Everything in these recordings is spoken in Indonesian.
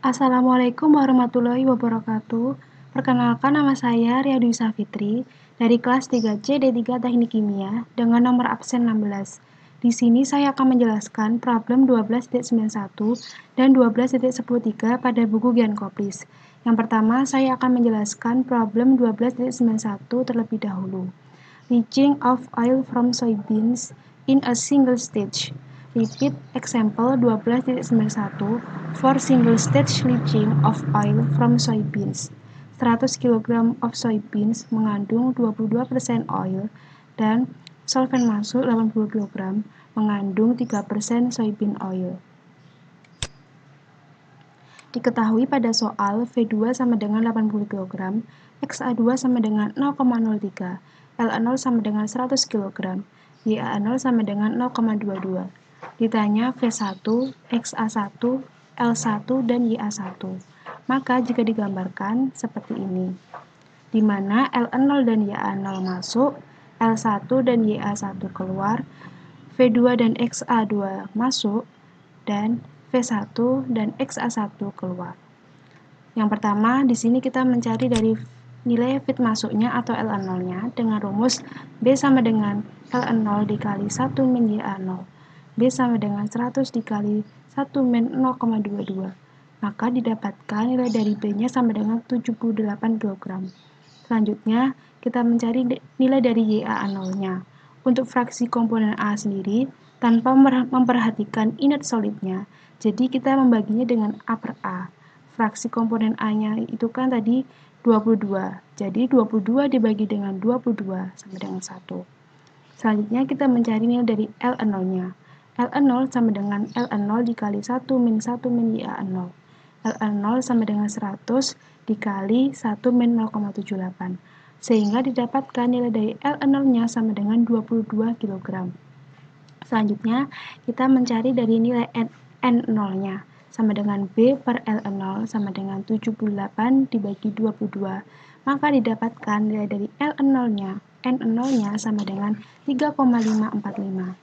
Assalamualaikum warahmatullahi wabarakatuh. Perkenalkan, nama saya Ria Dwi Safitri dari kelas 3C D3 Teknik Kimia dengan nomor absen 16. Di sini saya akan menjelaskan problem 12.91 dan 12.13 pada buku Gian Koplis. Yang pertama, saya akan menjelaskan problem 12.91 terlebih dahulu. Leaching of oil from soybeans in a single stage. Repeat example 12.91 for single stage leaching of oil from soybeans. 100 kg of soybeans mengandung 22% oil dan solvent masuk 80 kg mengandung 3% soybean oil. Diketahui pada soal V2 sama dengan 80 kg, XA2 sama dengan 0,03, LA0 sama dengan 100 kg, YA0 sama dengan 0,22. Ditanya V1, XA1, L1, dan YA1. Maka jika digambarkan seperti ini, di mana L0 dan YA0 masuk, L1 dan YA1 keluar, V2 dan XA2 masuk, dan V1 dan XA1 keluar. Yang pertama, di sini kita mencari dari nilai fit masuknya atau LA0-nya dengan rumus B sama dengan L0 dikali 1 min YA0. B sama dengan 100 dikali 1 min 0,22. Maka didapatkan nilai dari B-nya sama dengan 78 kg. Selanjutnya, kita mencari nilai dari YA0-nya. Untuk fraksi komponen A sendiri, tanpa memperhatikan inert solidnya, jadi kita membaginya dengan A per A. Fraksi komponen A-nya itu kan tadi 22. Jadi 22 dibagi dengan 22 sama dengan 1. Selanjutnya kita mencari nilai dari L0-nya. L0 sama dengan L0 dikali 1 min 1 min YA0. L0 sama dengan 100 dikali 1 min 0,78. Sehingga didapatkan nilai dari L0-nya sama dengan 22 kg. Selanjutnya, kita mencari dari nilai N0-nya. Sama dengan B per L0 sama dengan 78 dibagi 22. Maka didapatkan nilai dari N0-nya sama dengan 3,545.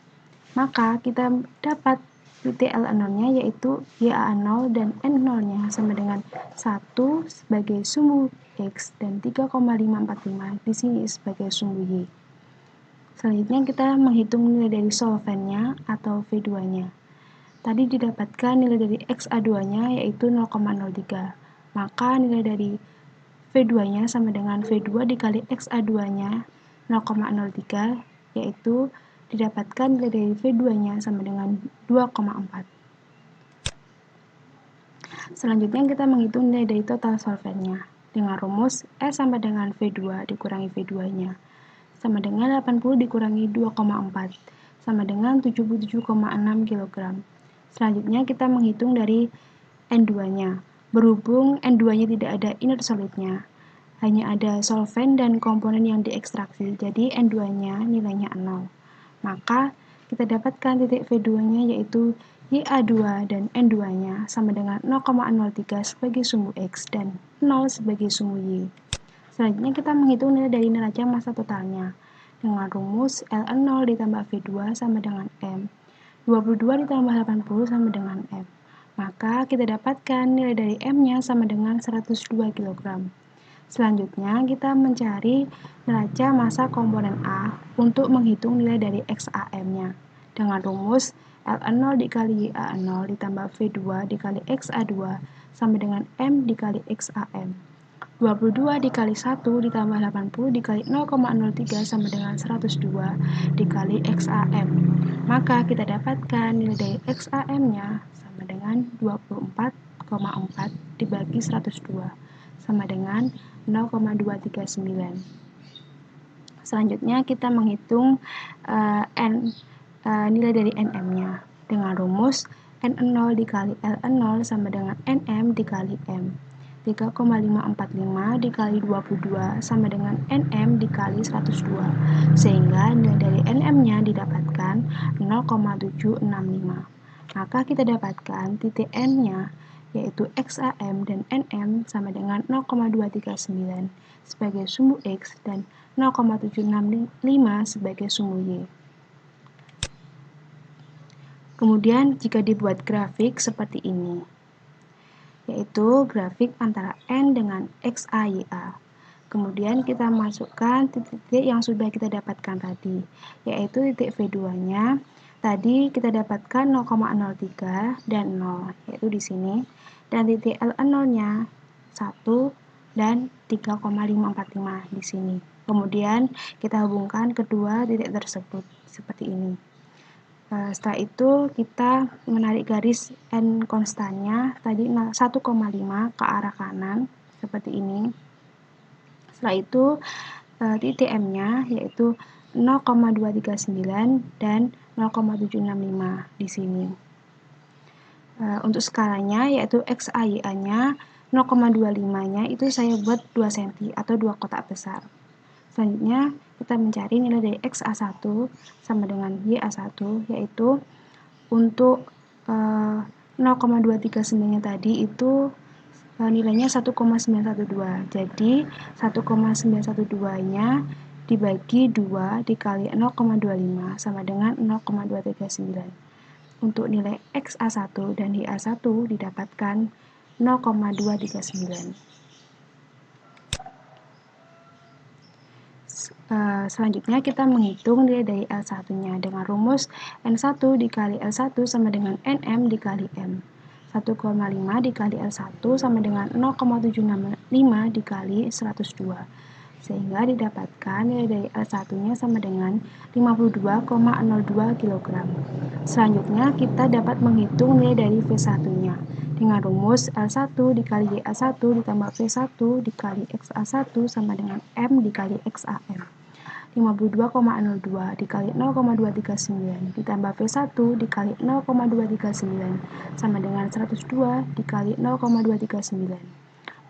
Maka kita dapat titik L0-nya yaitu YA0 dan N0-nya sama dengan 1 sebagai sumbu X dan 3,545 di sini sebagai sumbu Y. Selanjutnya kita menghitung nilai dari solvennya atau V2-nya. Tadi didapatkan nilai dari XA2-nya yaitu 0,03. Maka nilai dari V2-nya sama dengan V2 dikali XA2-nya 0,03, yaitu didapatkan nilai dari V2-nya sama dengan 2,4. Selanjutnya kita menghitung nilai dari total solvennya dengan rumus S sama dengan V2 dikurangi V2-nya sama dengan 80 dikurangi 2,4 sama dengan 77,6 kg. Selanjutnya kita menghitung dari N2-nya. Berhubung N2-nya tidak ada inert solidnya, hanya ada solvent dan komponen yang diekstraksi, jadi N2-nya nilainya 0. Maka kita dapatkan titik V2-nya yaitu YA2 dan N2-nya sama dengan 0,03 sebagai sumbu X dan 0 sebagai sumbu Y. Selanjutnya kita menghitung nilai dari neraca massa totalnya dengan rumus L0 ditambah V2 sama dengan M. 22 ditambah 80 sama dengan M. Maka kita dapatkan nilai dari M-nya sama dengan 102 kg. Selanjutnya kita mencari neraca massa komponen A untuk menghitung nilai dari XAM-nya dengan rumus L0 dikali YA0 ditambah V2 dikali XA2 sama dengan M dikali XAM. 22 dikali 1 ditambah 80 dikali 0,03 sama dengan 102 dikali XAM. Maka kita dapatkan nilai dari XAM-nya sama dengan 24,4 dibagi 102 sama dengan 0,239. Selanjutnya kita menghitung nilai dari NM-nya dengan rumus N0 dikali L0 sama dengan NM dikali M. 3,545 dikali 22 sama dengan NM dikali 102, sehingga nilai dari NM-nya didapatkan 0,765. Maka kita dapatkan titik N-nya yaitu XAM dan NM sama dengan 0,239 sebagai sumbu X dan 0,765 sebagai sumbu Y. Kemudian jika dibuat grafik seperti ini, yaitu grafik antara N dengan XA-YA. Kemudian kita masukkan titik-titik yang sudah kita dapatkan tadi, yaitu titik V2-nya. Tadi kita dapatkan 0,03 dan 0, yaitu di sini. Dan titik L0-nya 1 dan 3,545 di sini. Kemudian kita hubungkan kedua titik tersebut seperti ini. Setelah itu kita menarik garis N konstannya tadi 1,5 ke arah kanan seperti ini. Setelah itu titik M-nya yaitu 0,239 dan 0,765 di sini. Untuk skalanya yaitu XA-YA-nya 0,25-nya itu saya buat 2 cm atau 2 kotak besar. Selanjutnya kita mencari nilai dari XA1 sama dengan YA1, yaitu untuk 0,239-nya tadi itu nilainya 1,912. Jadi 1,912-nya dibagi 2 dikali 0,25 sama dengan 0,239. Untuk nilai XA1 dan YA1 didapatkan 0,239. Selanjutnya kita menghitung nilai dari L1-nya dengan rumus N1 dikali L1 sama dengan NM dikali M. 1,5 dikali L1 sama dengan 0,765 dikali 102. Sehingga didapatkan nilai dari L1-nya sama dengan 52,02 kg. Selanjutnya kita dapat menghitung nilai dari V1-nya dengan rumus L1 dikali YA1 ditambah V1 dikali XA1 sama dengan M dikali XAM. 52,02 dikali 0,239 ditambah V1 dikali 0,239 sama dengan 102 dikali 0,239.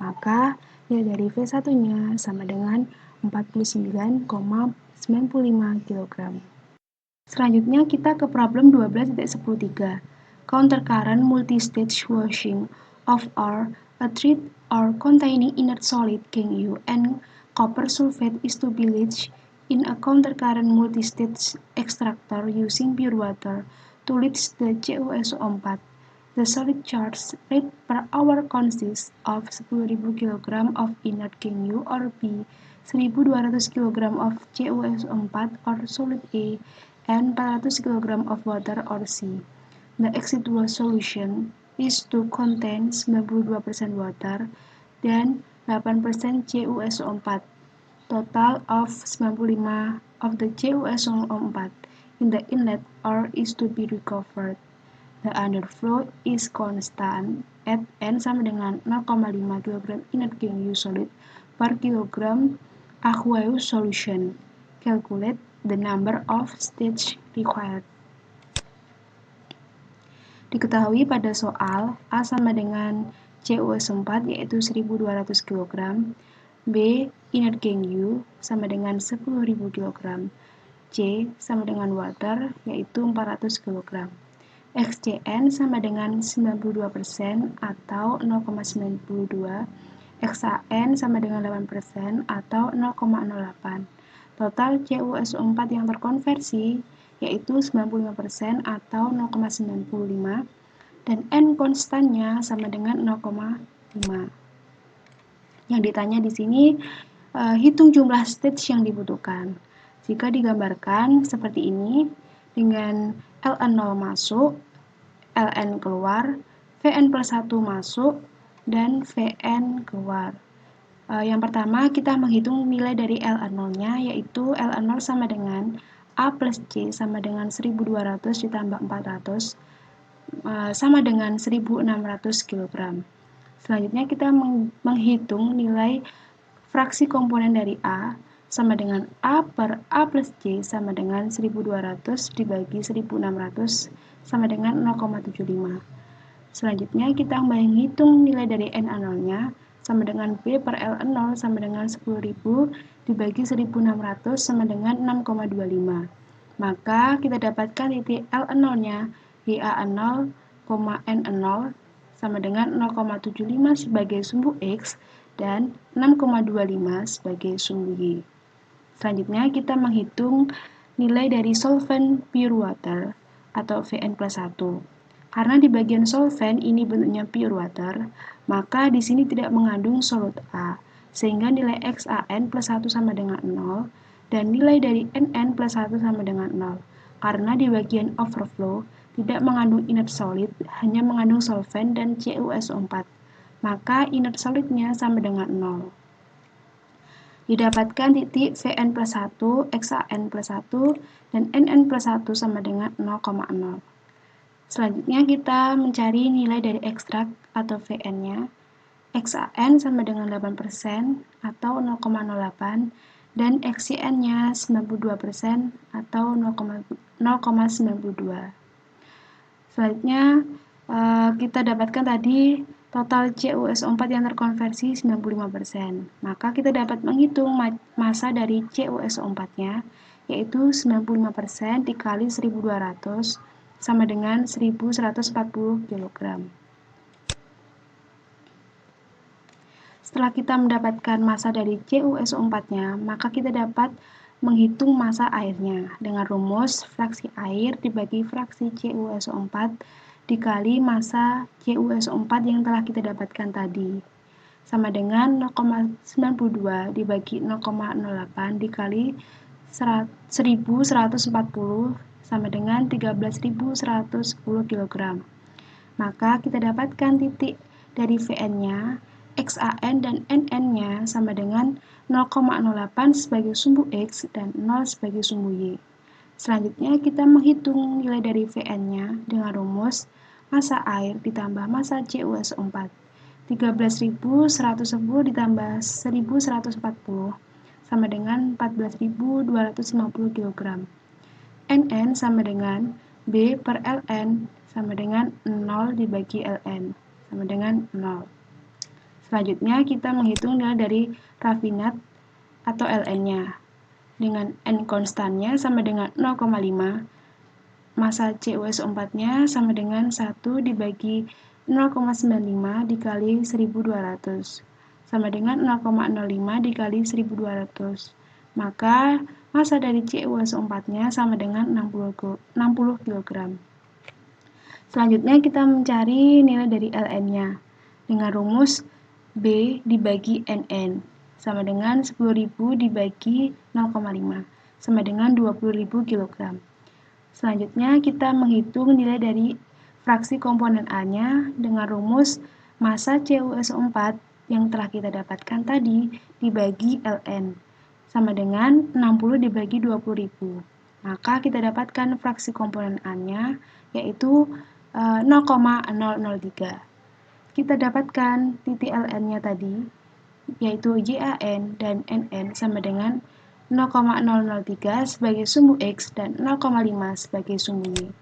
Maka nilai dari V1-nya sama dengan 49,95 kg. Selanjutnya kita ke problem 12.13. Counter current multi-stage washing of ore, a treat ore containing inert solid KU and copper sulfate is to be leached in a counter current multi-stage extractor using pure water to leach the CuSO4. The solid charge rate per hour consists of 10.000 kg of inert KU or B, 1.200 kg of CuSO4 or solid A, and 400 kg of water or C. The residual solution is to contain 92% water dan 8% CuSO4. Total of 95 of the CuSO4 in the inlet ore is to be recovered. The underflow is constant at N sama dengan 0,5 kg inert KU solid per kilogram aqueous solution. Calculate the number of stages required. Diketahui pada soal A sama dengan CuSO4 yaitu 1.200 kg, B inert KU sama dengan 10.000 kg, C sama dengan water yaitu 400 kg, XCN sama dengan 92% atau 0,92, XAN sama dengan 8% atau 0,08. Total CuSO4 yang terkonversi yaitu 95% atau 0,95 dan N konstannya sama dengan 0,5. Yang ditanya di sini hitung jumlah stage yang dibutuhkan. Jika digambarkan seperti ini dengan Ln0 masuk, Ln keluar, Vn plus 1 masuk, dan Vn keluar. Yang pertama kita menghitung nilai dari Ln0-nya yaitu Ln0 sama dengan A plus C sama dengan 1.200 ditambah 400 sama dengan 1.600 kg. Selanjutnya kita menghitung nilai fraksi komponen dari A sama dengan A per A plus C sama dengan 1.200 dibagi 1.600 sama dengan 0,75. Selanjutnya kita menghitung nilai dari Na0-nya sama dengan B per Ln0 sama dengan 10.000 dibagi 1.600 sama dengan 6,25. Maka kita dapatkan titik Ln0-nya YA0, N0 sama dengan 0,75 sebagai sumbu X dan 6,25 sebagai sumbu Y. Selanjutnya kita menghitung nilai dari solvent pure water atau Vn plus 1. Karena di bagian solvent ini bentuknya pure water, maka di sini tidak mengandung solut A, sehingga nilai XAN plus 1 sama dengan 0, dan nilai dari NN plus 1 sama dengan 0. Karena di bagian overflow tidak mengandung inert solid, hanya mengandung solvent dan CuSO4, maka inert solidnya sama dengan 0. Didapatkan titik Vn plus 1, Xan plus 1, dan Nn plus 1 sama dengan 0,0. Selanjutnya kita mencari nilai dari ekstrak atau Vn-nya. Xan sama dengan 8% atau 0,08, dan Xcn-nya 92% atau 0,92. Selanjutnya kita dapatkan tadi total CuSO4 yang terkonversi 95%. Maka kita dapat menghitung massa dari CuSO4-nya, yaitu 95% dikali 1200 sama dengan 1140 kg. Setelah kita mendapatkan massa dari CuSO4-nya, maka kita dapat menghitung massa airnya dengan rumus fraksi air dibagi fraksi CuSO4 dikali massa CuSO4 yang telah kita dapatkan tadi, sama dengan 0,92 dibagi 0,08 dikali 1140 sama dengan 13.110 kg. Maka kita dapatkan titik dari Vn-nya, Xan dan Nn-nya sama dengan 0,08 sebagai sumbu X dan 0 sebagai sumbu Y. Selanjutnya kita menghitung nilai dari Vn-nya dengan rumus massa air ditambah massa CuSO4. 13.110 ditambah 1.140 sama dengan 14.250 kg. Nn sama dengan B per Ln sama dengan 0 dibagi Ln sama dengan 0. Selanjutnya kita menghitung nilai dari rafinat atau Ln-nya. Dengan N konstannya sama dengan 0,5, massa CuSO4-nya sama dengan 1 dibagi 0,95 dikali 1200, sama dengan 0,05 dikali 1200. Maka massa dari CuSO4-nya sama dengan 60 kg. Selanjutnya kita mencari nilai dari Ln-nya dengan rumus B dibagi Nn sama dengan 10.000 dibagi 0,5 sama dengan 20.000 kg. Selanjutnya kita menghitung nilai dari fraksi komponen A-nya dengan rumus massa CuSO4 yang telah kita dapatkan tadi dibagi Ln sama dengan 60 dibagi 20.000. Maka kita dapatkan fraksi komponen A-nya yaitu 0,003. Kita dapatkan titik Ln-nya tadi, yaitu YAN dan NN sama dengan 0,003 sebagai sumbu X dan 0,5 sebagai sumbu Y.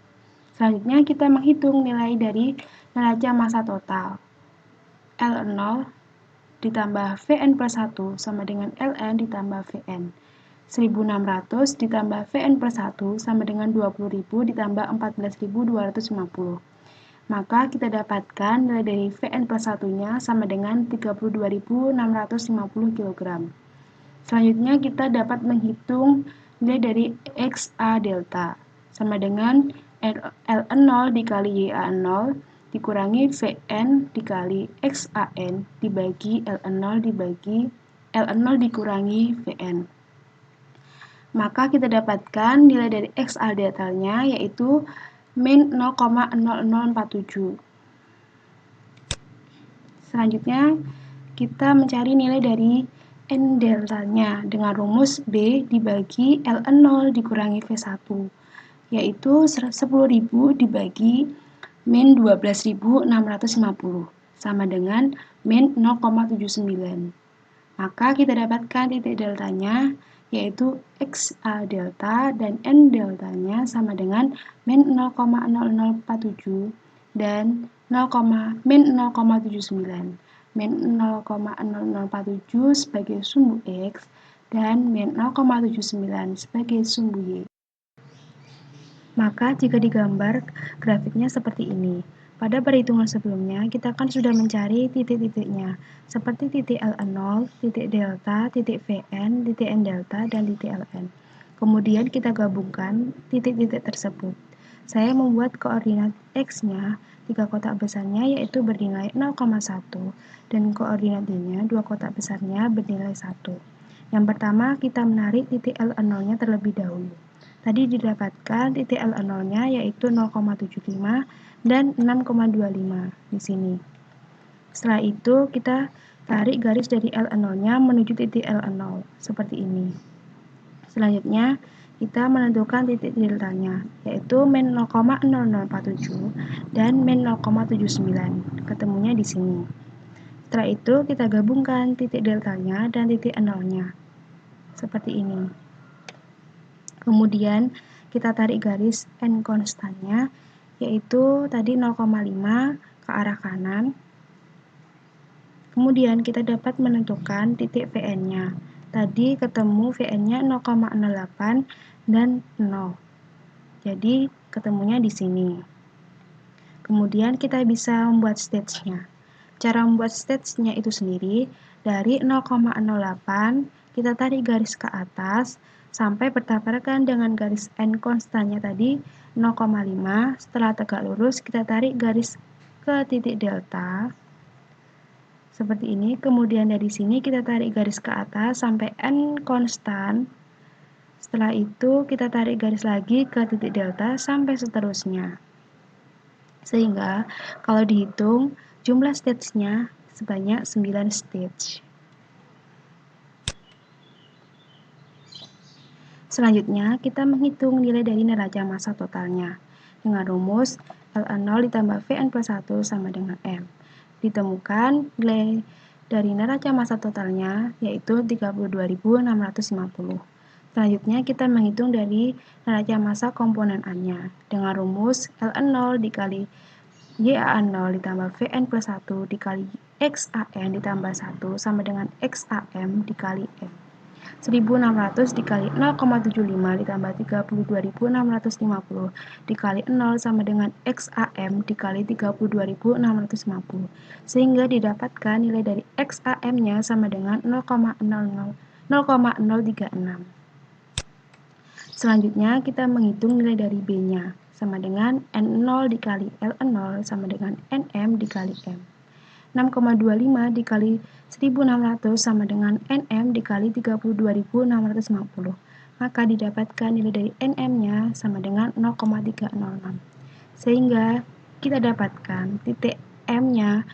Selanjutnya kita menghitung nilai dari neraca massa total. L0 ditambah Vn plus 1 sama dengan Ln ditambah Vn. 1600 ditambah Vn plus 1 sama dengan 20.000 ditambah 14.250. Maka kita dapatkan nilai dari Vn plus 1-nya sama dengan 32.650 kg. Selanjutnya kita dapat menghitung nilai dari XA delta sama dengan Ln0 dikali YA0 dikurangi Vn dikali XAN dibagi Ln0 dibagi Ln0 dikurangi Vn. Maka kita dapatkan nilai dari XA delta-nya yaitu min 0,0047. Selanjutnya, kita mencari nilai dari N delta-nya dengan rumus B dibagi Ln0 dikurangi V1, yaitu 10.000 dibagi min 12.650, sama dengan min 0,79. Maka kita dapatkan titik deltanya yaitu XA delta dan N deltanya sama dengan min 0,0047 dan min 0,79. Min 0,0047 sebagai sumbu X dan min 0,79 sebagai sumbu Y. Maka jika digambar grafiknya seperti ini. Pada perhitungan sebelumnya, kita kan sudah mencari titik-titiknya, seperti titik Ln0, titik delta, titik Vn, titik N delta, dan titik Ln. Kemudian kita gabungkan titik-titik tersebut. Saya membuat koordinat X-nya 3 kotak besarnya yaitu bernilai 0,1 dan koordinat Y-nya 2 kotak besarnya bernilai 1. Yang pertama kita menarik titik L0-nya terlebih dahulu. Tadi didapatkan titik L0-nya yaitu 0,75 dan 6,25 di sini. Setelah itu kita tarik garis dari L0-nya menuju titik L0 seperti ini. Selanjutnya kita menentukan titik deltanya, yaitu min 0,0047 dan min 0,79. Ketemunya di sini. Setelah itu kita gabungkan titik deltanya dan titik nolnya. Seperti ini. Kemudian kita tarik garis n konstannya, yaitu tadi 0,5 ke arah kanan. Kemudian kita dapat menentukan titik Vn-nya. Tadi ketemu Vn-nya 0,08 dan 0. Jadi ketemunya di sini. Kemudian kita bisa membuat stage-nya. Cara membuat stage-nya itu sendiri dari 0,08 kita tarik garis ke atas sampai bertabrakan dengan garis n konstannya tadi 0,5. Setelah tegak lurus kita tarik garis ke titik delta. Seperti ini, kemudian dari sini kita tarik garis ke atas sampai n konstan. Setelah itu kita tarik garis lagi ke titik delta sampai seterusnya. Sehingga kalau dihitung jumlah stage-nya sebanyak 9 stage. Selanjutnya kita menghitung nilai dari neraca massa totalnya dengan rumus L0 ditambah Vn plus 1 sama dengan M. Ditemukan nilai dari neraca massa totalnya yaitu 32.650. Selanjutnya kita menghitung dari neraca massa komponen A-nya dengan rumus L0 dikali YA0 ditambah Vn plus 1 dikali XAN ditambah 1 sama dengan XAM dikali M. 1600 dikali 0,75 ditambah 32.650 dikali 0 sama dengan XAM dikali 32.650 sehingga didapatkan nilai dari XAM-nya sama dengan 0,036. Selanjutnya kita menghitung nilai dari B-nya sama dengan N0 dikali L0 sama dengan NM dikali M. 6,25 dikali 1600 sama dengan NM dikali 32.650. Maka didapatkan nilai dari NM-nya sama dengan 0,306. Sehingga kita dapatkan titik M-nya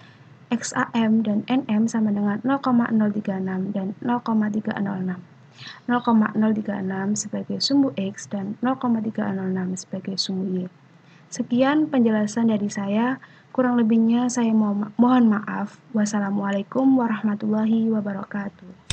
XAM dan NM sama dengan 0,036 dan 0,306. 0,036 sebagai sumbu X dan 0,306 sebagai sumbu Y. Sekian penjelasan dari saya. Kurang lebihnya saya mohon maaf. Wassalamualaikum warahmatullahi wabarakatuh.